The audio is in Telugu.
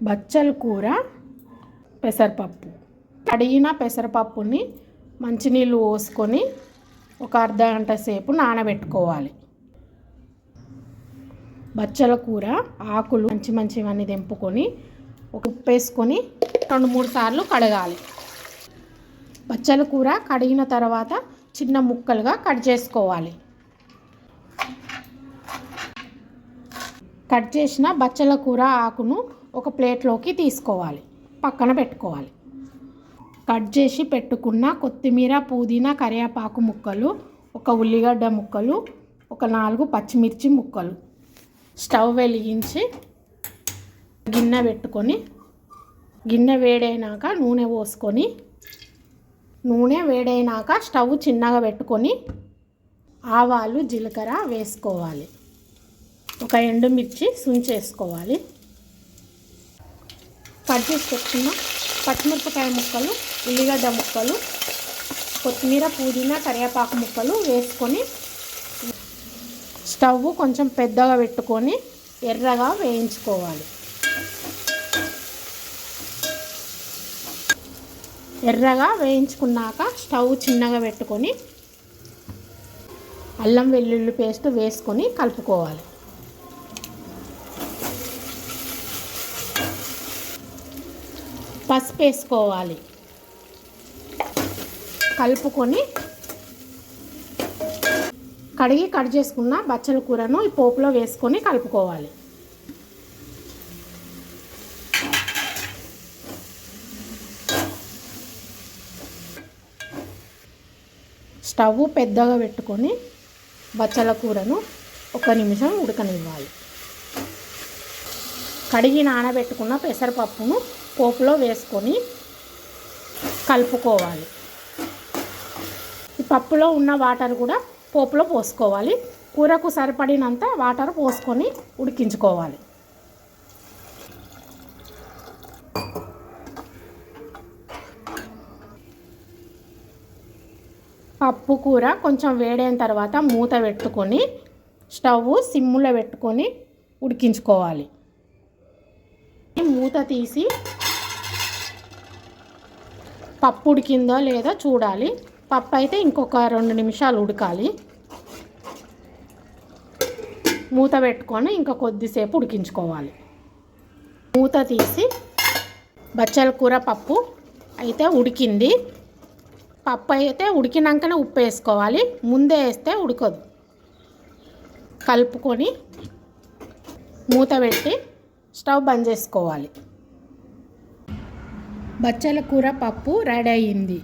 బచ్చల కూర పెసరపప్పు. కడిగిన పెసరపప్పుని మంచినీళ్ళు పోసుకొని ఒక అర్ధగంట సేపు నానబెట్టుకోవాలి. బచ్చల కూర ఆకులు మంచివన్నీ తెంపుకొని ఒక ఉప్పు వేసుకొని 2-3 సార్లు కడగాలి. బచ్చల కూర కడిగిన తర్వాత చిన్న ముక్కలుగా కట్ చేసుకోవాలి. కట్ చేసిన బచ్చల కూర ఆకును ఒక ప్లేట్లోకి తీసుకోవాలి, పక్కన పెట్టుకోవాలి. కట్ చేసి పెట్టుకున్న కొత్తిమీర, పుదీనా, కరివేపాకు ముక్కలు, ఒక ఉల్లిగడ్డ ముక్కలు, ఒక 4 పచ్చిమిర్చి ముక్కలు. స్టవ్ వెలిగించి గిన్నె పెట్టుకొని గిన్నె వేడైనాక నూనె పోసుకొని నూనె వేడైనాక స్టవ్ చిన్నగా పెట్టుకొని ఆవాలు, జీలకర్ర వేసుకోవాలి. ఒక ఎండుమిర్చి సుంచేసుకోవాలి. కట్ చేసి పెట్టుకున్న పచ్చిమిరపకాయ ముక్కలు, ఉల్లిగడ్డ ముక్కలు, కొత్తిమీర, పుదీనా, కరివేపాకు ముక్కలు వేసుకొని స్టవ్ కొంచెం పెద్దగా పెట్టుకొని ఎర్రగా వేయించుకోవాలి. ఎర్రగా వేయించుకున్నాక స్టవ్ చిన్నగా పెట్టుకొని అల్లం వెల్లుల్లి పేస్ట్ వేసుకొని కలుపుకోవాలి. పసుపు వేసుకోవాలి. కలుపుకొని కడిగి కట్ చేసుకున్న బచ్చల కూరను ఈ పోపులో వేసుకొని కలుపుకోవాలి. స్టవ్ పెద్దగా పెట్టుకొని బచ్చల కూరను 1 నిమిషం ఉడకనివ్వాలి. కడిగి నానబెట్టుకున్న పెసరపప్పును పోపులో వేసుకొని కలుపుకోవాలి. ఈ పప్పులో ఉన్న వాటర్ కూడా పోపులో పోసుకోవాలి. కూరకు సరిపడినంత వాటర్ పోసుకొని ఉడికించుకోవాలి. పప్పు కూర కొంచెం వేడైన తర్వాత మూత పెట్టుకొని స్టవ్ సిమ్ములో పెట్టుకొని ఉడికించుకోవాలి. మూత తీసి పప్పు ఉడికిందో లేదో చూడాలి. పప్పు అయితే ఇంకొక 2 నిమిషాలు ఉడకాలి. మూత పెట్టుకొని ఇంకా కొద్దిసేపు ఉడికించుకోవాలి. మూత తీసి బచ్చల కూర పప్పు అయితే ఉడికింది. పప్పు అయితే ఉడికినాకనే ఉప్పు వేసుకోవాలి, ముందే వేస్తే ఉడకదు. కలుపుకొని మూత పెట్టి స్టవ్ బంద్ చేసుకోవాలి. బచ్చల కూర పప్పు రెడీ అయ్యింది.